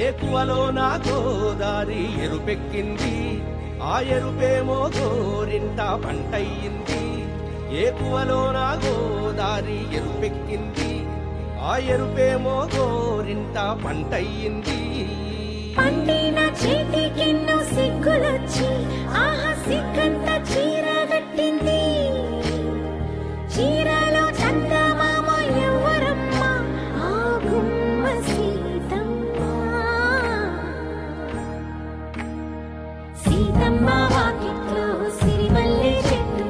ఏకువలో నా గోదారి ఎరుపెక్కింది, ఆ ఎరుపేమో గోరింట పంటయ్యింది. ఏకువలో నా గోదారి ఎరుపెక్కింది, ఆ ఎరుపేమో గోరింట పంటయ్యింది. పండిన చేతికెన్నో సిగ్గులొచ్చి ఆహా సిగ్గంత చీర కట్టింది. చీరలో చందమామ ఎవరమ్మ, ఆ గుమ్మ సీతమ్మ. సీతమ్మ వాకిట్లో సిరిమల్లె చెట్టు,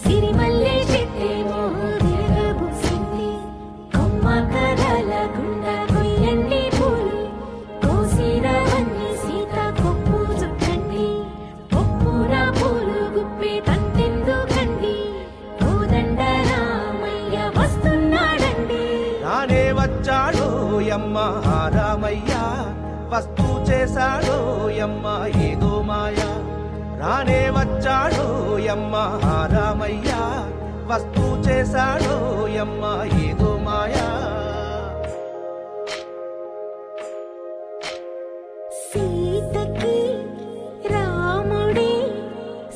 సిరిమల్లె చెట్టేమో తిరగబూసింది. కొమ్మ కదల గుండా కొయ్యండి పూలు, కోసిరవన్నీ సీత కొప్పు చుట్టండి. కొప్పున పూలు గుప్పే తంతెందుకండి, కోదండ రామయ్య వస్తున్నాడండి. రానే వచ్చాడో యమ్మ రామయ్య, వస్తూ చేశాడో యమ్మ ఏదో మాయ. రానే వచ్చాడో యమ్మ రామయ్య, వస్తూ చేశాడో యమ్మ ఏదో మాయా. సీతకి రాముడే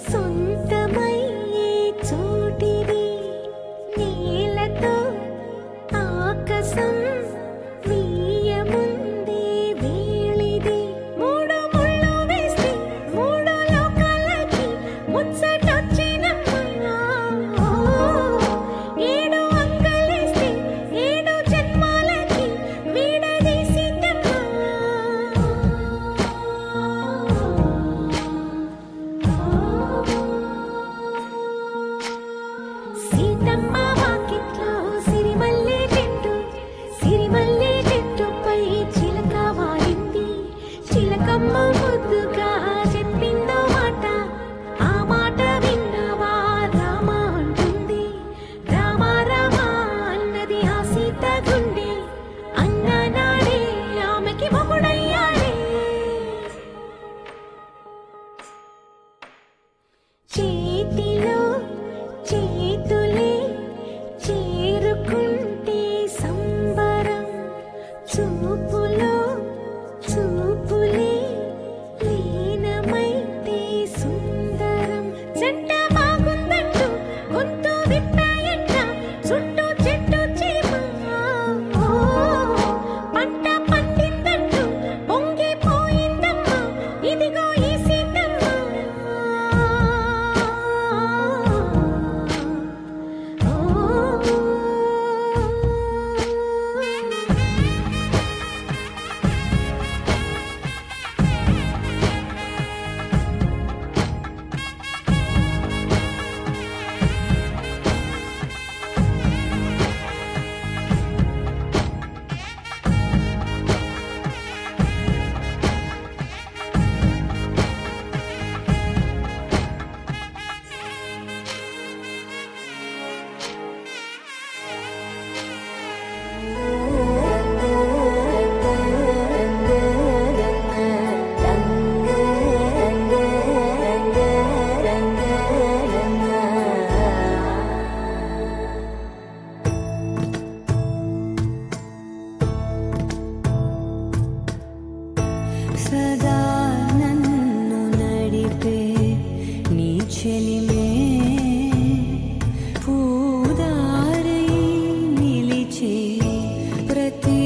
సొంతమయ్యే చోటిది, నేలతో ఆకాశం వీయముందే వేళిది. మూడు ముళ్ళు వేస్తే మూడు లోకాలకి ముచ్చటొచ్చినమ్మా. ఏడు అంగలేస్తే ఏడు జన్మాలకి వీడదీసిందమ్మా. సీతమ్మ వాకిట్లో సిరిమల్లె చెట్టు, సిరిమల్లె చెట్టుపై చిలక వాలింది. చిలకమ్మ ముద్దుగా చెప్పిందో మాట, ఆ మాట విన్నవా రామ అంటుంది. రామ రామ అన్నది ఆ సీత గుండె, అన్న నాడే ఆమెకి మొగుడయ్యాడే. చేతిలో చేతులే చేరుకుంటే సంబరం, చూపులో చూపులే లీనమైతే సుందరం. జంట బాగుందంటూ గొంతు విప్పాయంట చుట్టూ చెట్టు చీమ. పంట పండిందంటూ పొంగిపోయిందమ్మా, ఇదిగో ఈ సీతమ్మ. సదా నన్ను నడిపే నీ చెలిమే, పూదారై నిలిచే ప్రతి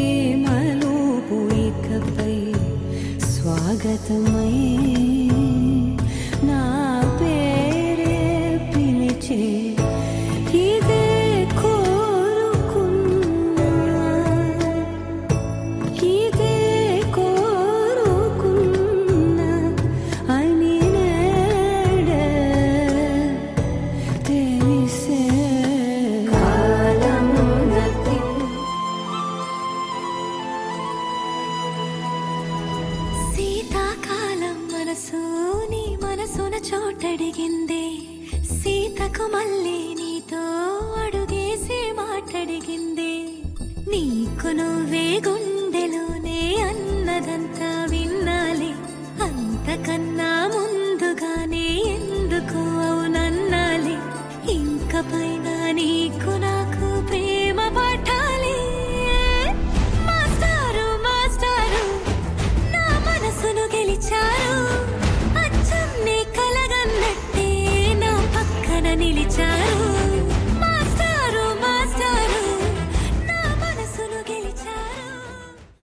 మలుపు ఇకపై స్వాగతమై నా పేరే పిలిచే. ఇదే కోరుకున్నా, ఇదే కోరుకున్నా అని నేడే తెలిసే. కాలం నది శీతాకాలం మనసు నీ మనసున చోటడిగిందే. సీతకు మళ్ళీ నీతో అడుగేసి మాటడిగిందే. నీకు నువ్వే గుండెలోనే అన్నదంతా విన్నాలే, అంతకన్నా ముందుగానే ఎందుకు అవునన్నాలే. ఇంక పైన నీకు